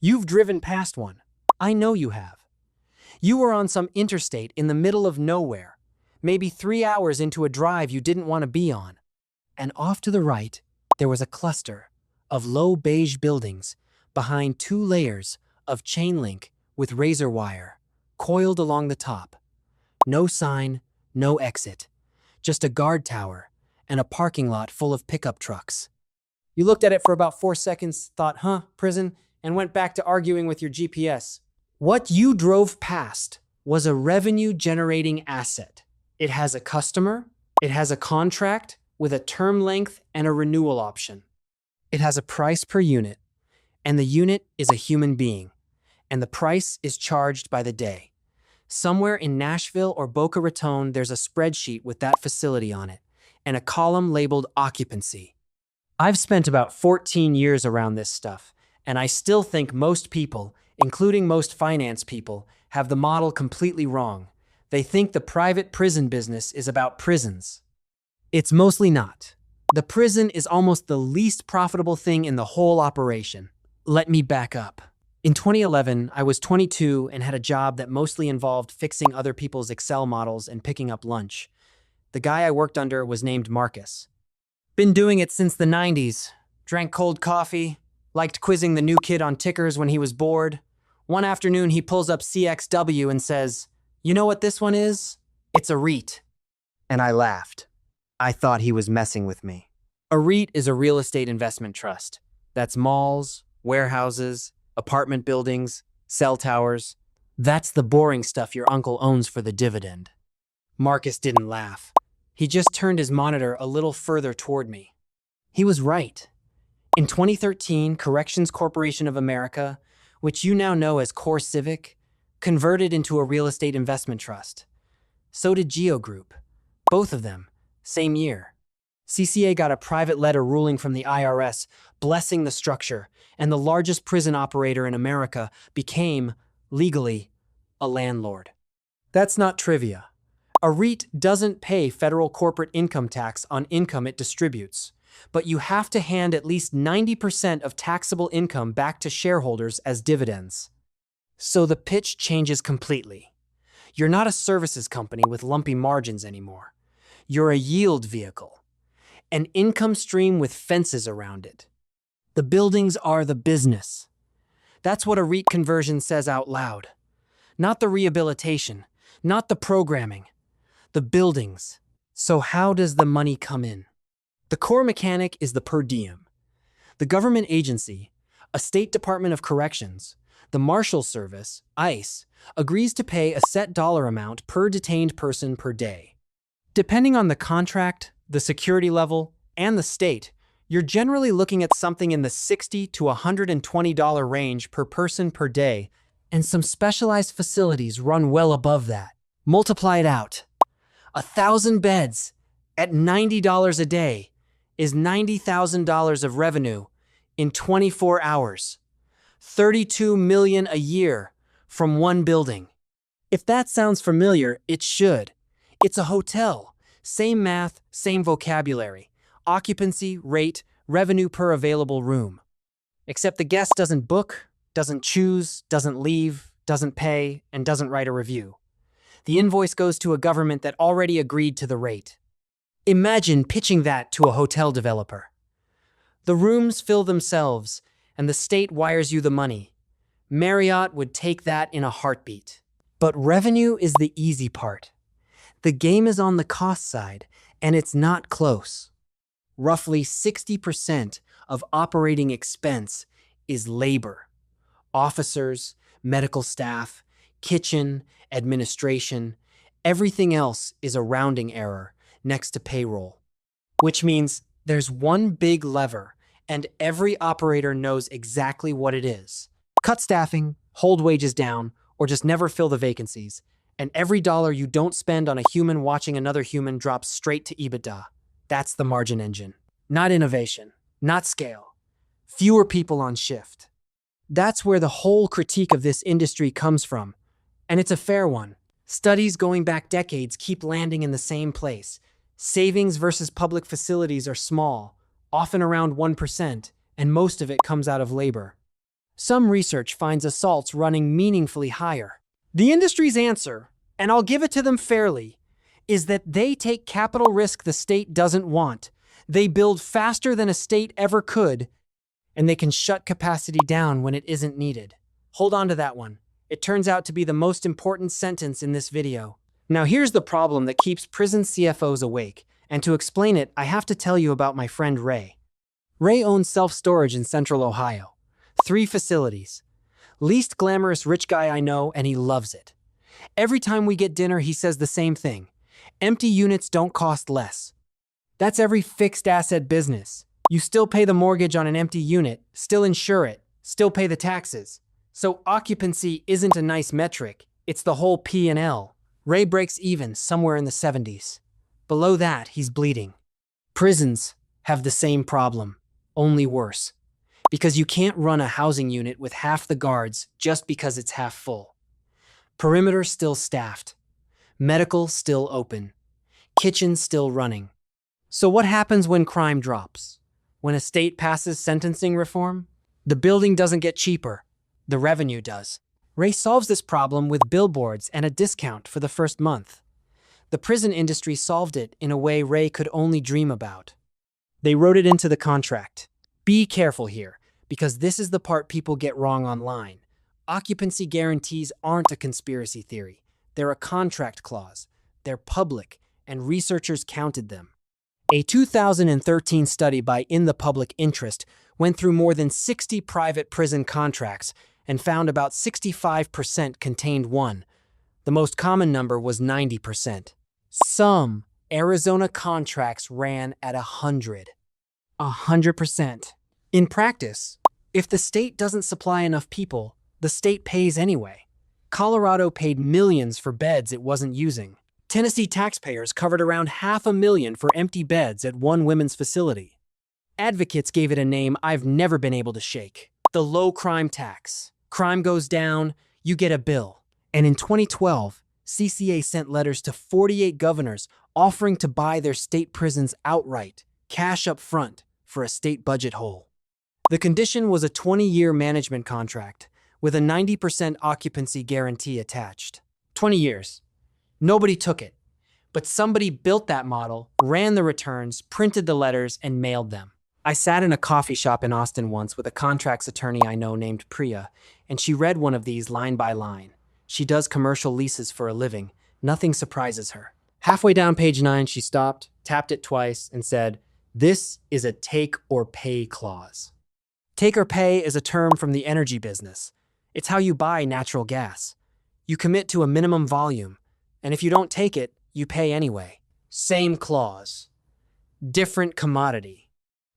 You've driven past one. I know you have. You were on some interstate in the middle of nowhere, maybe 3 hours into a drive you didn't want to be on. And off to the right, there was a cluster of low beige buildings behind 2 layers of chain link with razor wire coiled along the top. No sign, no exit, just a guard tower and a parking lot full of pickup trucks. You looked at it for about 4 seconds, thought, prison, and went back to arguing with your GPS. What you drove past was a revenue-generating asset. It has a customer, it has a contract with a term length and a renewal option. It has a price per unit, and the unit is a human being, and the price is charged by the day. Somewhere in Nashville or Boca Raton, there's a spreadsheet with that facility on it, and a column labeled Occupancy. I've spent about 14 years around this stuff, and I still think most people, including most finance people, have the model completely wrong. They think the private prison business is about prisons. It's mostly not. The prison is almost the least profitable thing in the whole operation. Let me back up. In 2011, I was 22 and had a job that mostly involved fixing other people's Excel models and picking up lunch. The guy I worked under was named Marcus. Been doing it since the 90s. Drank cold coffee, liked quizzing the new kid on tickers when he was bored. One afternoon, he pulls up CXW and says, "You know what this one is? It's a REIT." And I laughed. I thought he was messing with me. A REIT is a real estate investment trust. That's malls, warehouses, apartment buildings, cell towers. That's the boring stuff your uncle owns for the dividend. Marcus didn't laugh. He just turned his monitor a little further toward me. He was right. In 2013, Corrections Corporation of America, which you now know as Core Civic, converted into a real estate investment trust. So did Geo Group. Both of them, same year. CCA got a private letter ruling from the IRS blessing the structure, and the largest prison operator in America became, legally, a landlord. That's not trivia. A REIT doesn't pay federal corporate income tax on income it distributes, but you have to hand at least 90% of taxable income back to shareholders as dividends. So the pitch changes completely. You're not a services company with lumpy margins anymore. You're a yield vehicle, an income stream with fences around it. The buildings are the business. That's what a REIT conversion says out loud. Not the rehabilitation, not the programming, the buildings. So how does the money come in? The core mechanic is the per diem. The government agency, a state Department of Corrections, the Marshal Service, ICE, agrees to pay a set dollar amount per detained person per day. Depending on the contract, the security level, and the state, you're generally looking at something in the $60 to $120 range per person per day, and some specialized facilities run well above that. Multiply it out. 1,000 beds at $90 a day is $90,000 of revenue in 24 hours. $32 million a year from one building. If that sounds familiar, it should. It's a hotel. Same math, same vocabulary. Occupancy, rate, revenue per available room. Except the guest doesn't book, doesn't choose, doesn't leave, doesn't pay, and doesn't write a review. The invoice goes to a government that already agreed to the rate. Imagine pitching that to a hotel developer. The rooms fill themselves, and the state wires you the money. Marriott would take that in a heartbeat. But revenue is the easy part. The game is on the cost side, and it's not close. Roughly 60% of operating expense is labor. Officers, medical staff, kitchen, administration, everything else is a rounding error next to payroll. Which means there's one big lever, and every operator knows exactly what it is. Cut staffing, hold wages down, or just never fill the vacancies. And every dollar you don't spend on a human watching another human drops straight to EBITDA. That's the margin engine. Not innovation, not scale. Fewer people on shift. That's where the whole critique of this industry comes from. And it's a fair one. Studies going back decades keep landing in the same place. Savings versus public facilities are small, often around 1%, and most of it comes out of labor. Some research finds assaults running meaningfully higher. The industry's answer, and I'll give it to them fairly, is that they take capital risk the state doesn't want. They build faster than a state ever could, and they can shut capacity down when it isn't needed. Hold on to that one. It turns out to be the most important sentence in this video. Now here's the problem that keeps prison CFOs awake, and to explain it, I have to tell you about my friend Ray. Ray owns self-storage in Central Ohio. 3 facilities. Least glamorous rich guy I know, and he loves it. Every time we get dinner, he says the same thing. Empty units don't cost less. That's every fixed asset business. You still pay the mortgage on an empty unit, still insure it, still pay the taxes. So occupancy isn't a nice metric, it's the whole P&L. Ray breaks even somewhere in the 70s. Below that, he's bleeding. Prisons have the same problem, only worse. Because you can't run a housing unit with half the guards just because it's half full. Perimeter still staffed. Medical still open. Kitchen still running. So what happens when crime drops? When a state passes sentencing reform? The building doesn't get cheaper. The revenue does. Ray solves this problem with billboards and a discount for the first month. The prison industry solved it in a way Ray could only dream about. They wrote it into the contract. Be careful here, because this is the part people get wrong online. Occupancy guarantees aren't a conspiracy theory. They're a contract clause. They're public, and researchers counted them. A 2013 study by In the Public Interest went through more than 60 private prison contracts and found about 65% contained one. The most common number was 90%. Some Arizona contracts ran at 100%. In practice, if the state doesn't supply enough people, the state pays anyway. Colorado paid millions for beds it wasn't using. Tennessee taxpayers covered around $500,000 for empty beds at one women's facility. Advocates gave it a name I've never been able to shake: the low crime tax. Crime goes down, you get a bill. And in 2012, CCA sent letters to 48 governors offering to buy their state prisons outright, cash up front, for a state budget hole. The condition was a 20-year management contract with a 90% occupancy guarantee attached. 20 years. Nobody took it. But somebody built that model, ran the returns, printed the letters, and mailed them. I sat in a coffee shop in Austin once with a contracts attorney I know named Priya, and she read one of these line by line. She does commercial leases for a living. Nothing surprises her. Halfway down page 9, she stopped, tapped it twice, and said, "This is a take or pay clause." Take or pay is a term from the energy business. It's how you buy natural gas. You commit to a minimum volume, and if you don't take it, you pay anyway. Same clause. Different commodity.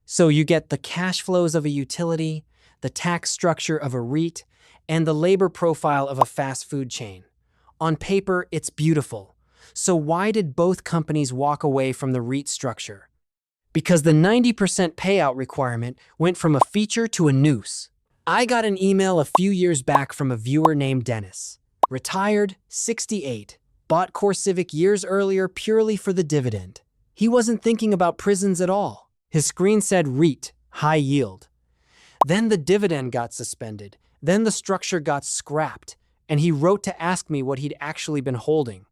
So you get the cash flows of a utility, the tax structure of a REIT, and the labor profile of a fast food chain. On paper, it's beautiful. So why did both companies walk away from the REIT structure? Because the 90% payout requirement went from a feature to a noose. I got an email a few years back from a viewer named Dennis. Retired, 68, bought CoreCivic years earlier purely for the dividend. He wasn't thinking about prisons at all. His screen said REIT, high yield. Then the dividend got suspended. Then the structure got scrapped, and he wrote to ask me what he'd actually been holding.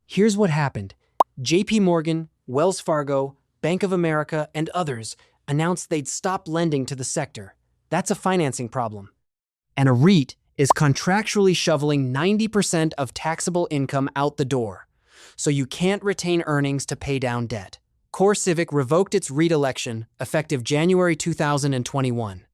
Here's what happened. JP Morgan, Wells Fargo, Bank of America, and others announced they'd stop lending to the sector. That's a financing problem. And a REIT is contractually shoveling 90% of taxable income out the door, so you can't retain earnings to pay down debt. CoreCivic revoked its REIT election, effective January 2021.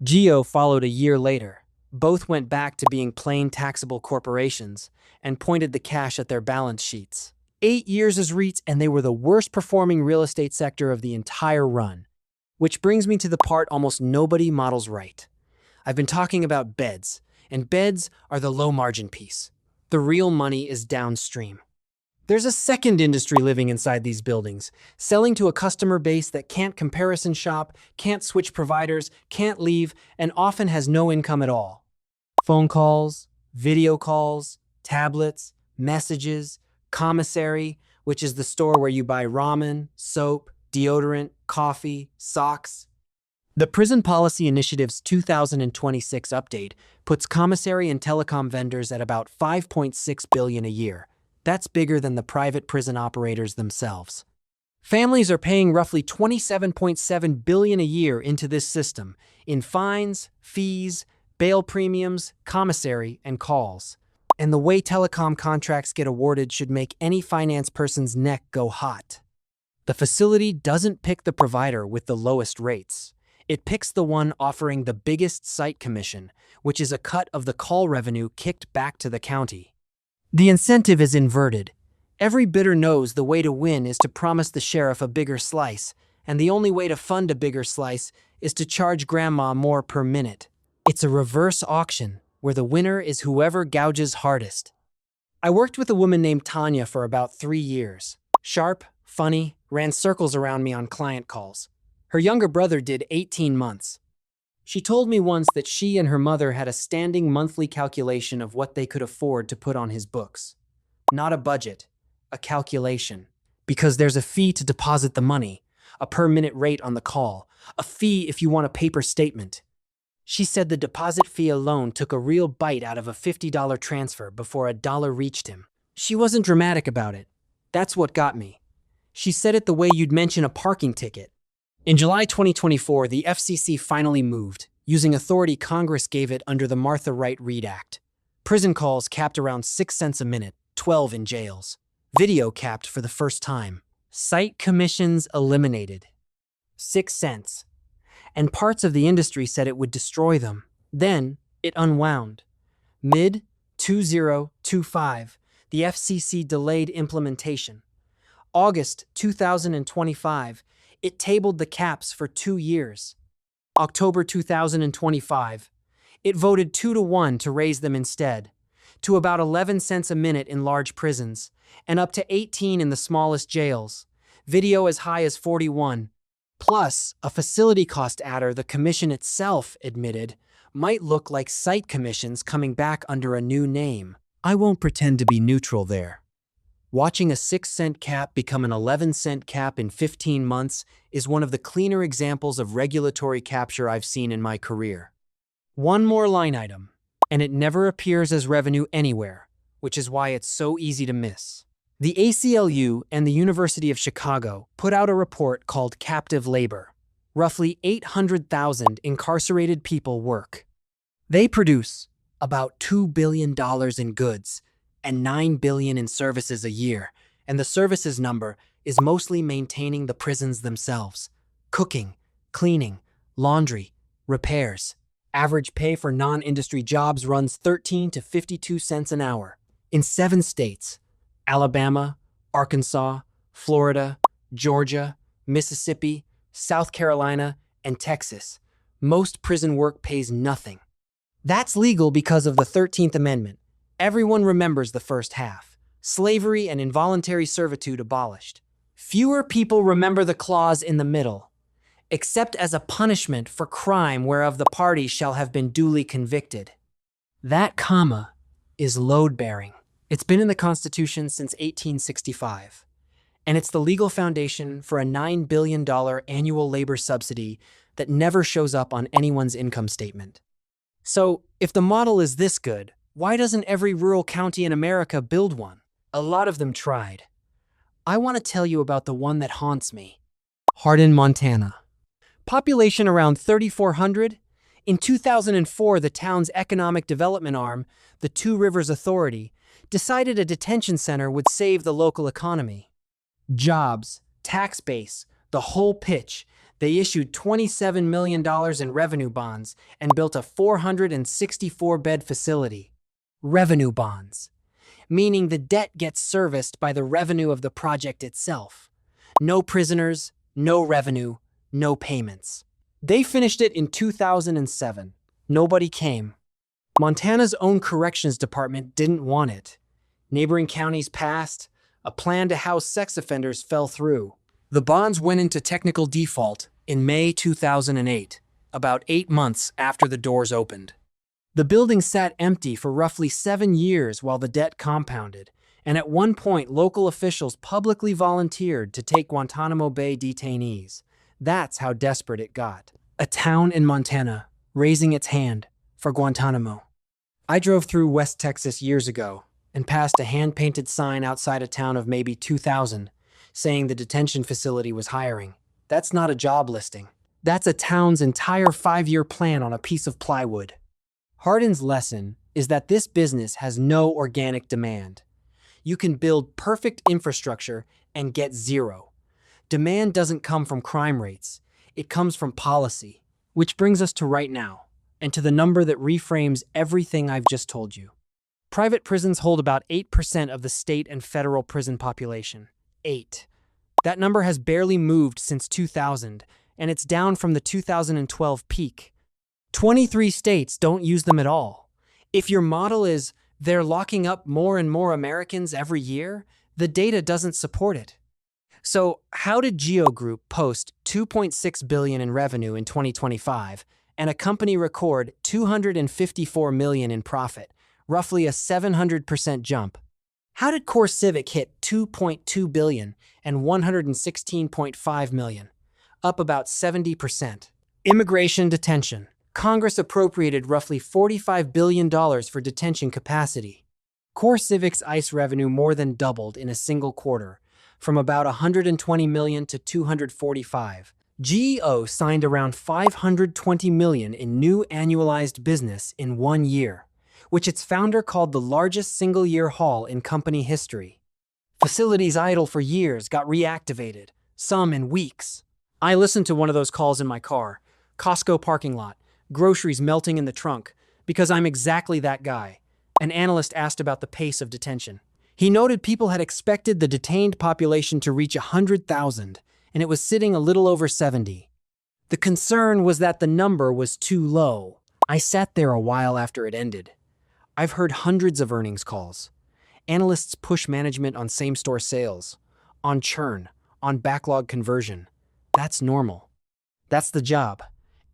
Geo followed a year later. Both went back to being plain taxable corporations and pointed the cash at their balance sheets. 8 years as REITs, and they were the worst performing real estate sector of the entire run. Which brings me to the part almost nobody models right. I've been talking about beds, and beds are the low margin piece. The real money is downstream. There's a second industry living inside these buildings, selling to a customer base that can't comparison shop, can't switch providers, can't leave, and often has no income at all. Phone calls, video calls, tablets, messages, commissary, which is the store where you buy ramen, soap, deodorant, coffee, socks. The Prison Policy Initiative's 2026 update puts commissary and telecom vendors at about $5.6 billion a year. That's bigger than the private prison operators themselves. Families are paying roughly $27.7 billion a year into this system in fines, fees, bail premiums, commissary, and calls. And the way telecom contracts get awarded should make any finance person's neck go hot. The facility doesn't pick the provider with the lowest rates. It picks the one offering the biggest site commission, which is a cut of the call revenue kicked back to the county. The incentive is inverted. Every bidder knows the way to win is to promise the sheriff a bigger slice, and the only way to fund a bigger slice is to charge grandma more per minute. It's a reverse auction, where the winner is whoever gouges hardest. I worked with a woman named Tanya for about 3 years. Sharp, funny, ran circles around me on client calls. Her younger brother did 18 months. She told me once that she and her mother had a standing monthly calculation of what they could afford to put on his books. Not a budget, a calculation. Because there's a fee to deposit the money, a per-minute rate on the call, a fee if you want a paper statement. She said the deposit fee alone took a real bite out of a $50 transfer before a dollar reached him. She wasn't dramatic about it. That's what got me. She said it the way you'd mention a parking ticket. In July 2024, the FCC finally moved, using authority Congress gave it under the Martha Wright REIT Act. Prison calls capped around 6 cents a minute, 12 in jails. Video capped for the first time. Site commissions eliminated. 6 cents. And parts of the industry said it would destroy them. Then, it unwound. Mid-2025, the FCC delayed implementation. August 2025, it tabled the caps for 2 years. October 2025, it voted 2-1 to raise them instead, to about 11 cents a minute in large prisons, and up to 18 in the smallest jails. Video as high as 41. Plus, a facility cost adder the commission itself admitted might look like site commissions coming back under a new name. I won't pretend to be neutral there. Watching a 6-cent cap become an 11-cent cap in 15 months is one of the cleaner examples of regulatory capture I've seen in my career. One more line item, and it never appears as revenue anywhere, which is why it's so easy to miss. The ACLU and the University of Chicago put out a report called Captive Labor. Roughly 800,000 incarcerated people work. They produce about $2 billion in goods and $9 billion in services a year, and the services number is mostly maintaining the prisons themselves. Cooking, cleaning, laundry, repairs. Average pay for non-industry jobs runs 13 to 52 cents an hour. In 7 states, Alabama, Arkansas, Florida, Georgia, Mississippi, South Carolina, and Texas, most prison work pays nothing. That's legal because of the 13th Amendment. Everyone remembers the first half. Slavery and involuntary servitude abolished. Fewer people remember the clause in the middle, except as a punishment for crime whereof the party shall have been duly convicted. That comma is load-bearing. It's been in the Constitution since 1865, and it's the legal foundation for a $9 billion annual labor subsidy that never shows up on anyone's income statement. So, if the model is this good, why doesn't every rural county in America build one? A lot of them tried. I want to tell you about the one that haunts me. Hardin, Montana. Population around 3,400. In 2004, the town's economic development arm, the Two Rivers Authority, decided a detention center would save the local economy. Jobs, tax base, the whole pitch. They issued $27 million in revenue bonds and built a 464-bed facility. Revenue bonds, meaning the debt gets serviced by the revenue of the project itself. No prisoners, no revenue, no payments. They finished it in 2007. Nobody came. Montana's own corrections department didn't want it. Neighboring counties passed. A plan to house sex offenders fell through. The bonds went into technical default in May 2008, about 8 months after the doors opened. The building sat empty for roughly 7 years while the debt compounded, and at one point local officials publicly volunteered to take Guantanamo Bay detainees. That's how desperate it got. A town in Montana raising its hand for Guantanamo. I drove through West Texas years ago and passed a hand-painted sign outside a town of maybe 2,000 saying the detention facility was hiring. That's not a job listing. That's a town's entire 5-year plan on a piece of plywood. Hardin's lesson is that this business has no organic demand. You can build perfect infrastructure and get zero. Demand doesn't come from crime rates. It comes from policy. Which brings us to right now, and to the number that reframes everything I've just told you. Private prisons hold about 8% of the state and federal prison population. 8. That number has barely moved since 2000, and it's down from the 2012 peak. 23 states don't use them at all. If your model is they're locking up more and more Americans every year, the data doesn't support it. So how did Geo Group post $2.6 billion in revenue in 2025 and a company record $254 million in profit, roughly a 700% jump? How did Core Civic hit $2.2 billion and $116.5 million, up about 70%? Immigration detention. Congress appropriated roughly $45 billion for detention capacity. Core Civic's ICE revenue more than doubled in a single quarter, from about $120 million to $245. GEO signed around $520 million in new annualized business in 1 year, which its founder called the largest single-year haul in company history. Facilities idle for years got reactivated, some in weeks. I listened to one of those calls in my car, Costco parking lot, groceries melting in the trunk, because I'm exactly that guy. An analyst asked about the pace of detention. He noted people had expected the detained population to reach 100,000, and it was sitting a little over 70. The concern was that the number was too low. I sat there a while after it ended. I've heard hundreds of earnings calls. Analysts push management on same-store sales, on churn, on backlog conversion. That's normal. That's the job,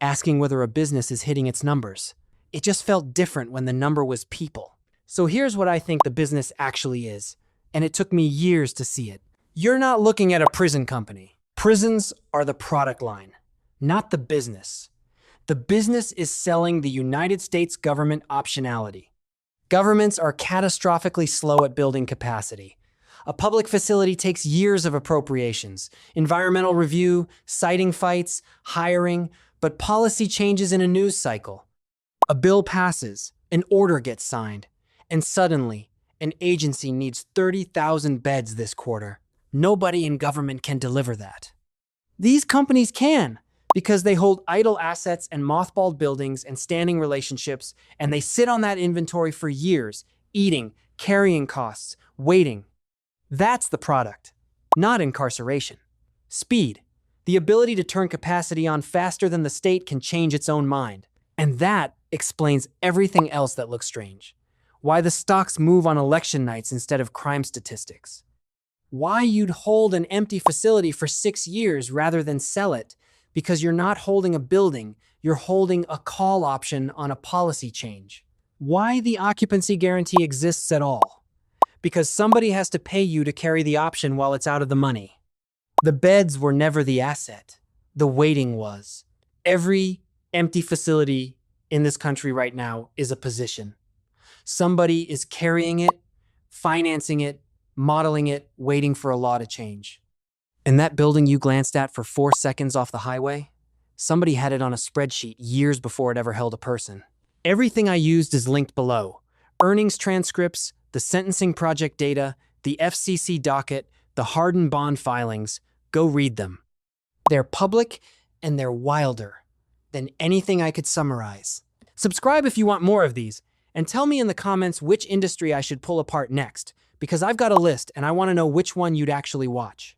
asking whether a business is hitting its numbers. It just felt different when the number was people. So here's what I think the business actually is, and it took me years to see it. You're not looking at a prison company. Prisons are the product line, not the business. The business is selling the United States government optionality. Governments are catastrophically slow at building capacity. A public facility takes years of appropriations, environmental review, siting fights, hiring, but policy changes in a news cycle. A bill passes, an order gets signed, and suddenly, an agency needs 30,000 beds this quarter. Nobody in government can deliver that. These companies can, because they hold idle assets and mothballed buildings and standing relationships, and they sit on that inventory for years, eating, carrying costs, waiting. That's the product, not incarceration. Speed, the ability to turn capacity on faster than the state can change its own mind. And that explains everything else that looks strange. Why the stocks move on election nights instead of crime statistics. Why you'd hold an empty facility for 6 years rather than sell it, because you're not holding a building, you're holding a call option on a policy change. Why the occupancy guarantee exists at all. Because somebody has to pay you to carry the option while it's out of the money. The beds were never the asset. The waiting was. Every empty facility in this country right now is a position. Somebody is carrying it, financing it, modeling it, waiting for a law to change. And that building you glanced at for 4 seconds off the highway, somebody had it on a spreadsheet years before it ever held a person. Everything I used is linked below. Earnings transcripts, the sentencing project data, the FCC docket, the Hardin bond filings. Go read them. They're public and they're wilder than anything I could summarize. Subscribe if you want more of these, and tell me in the comments which industry I should pull apart next, because I've got a list and I want to know which one you'd actually watch.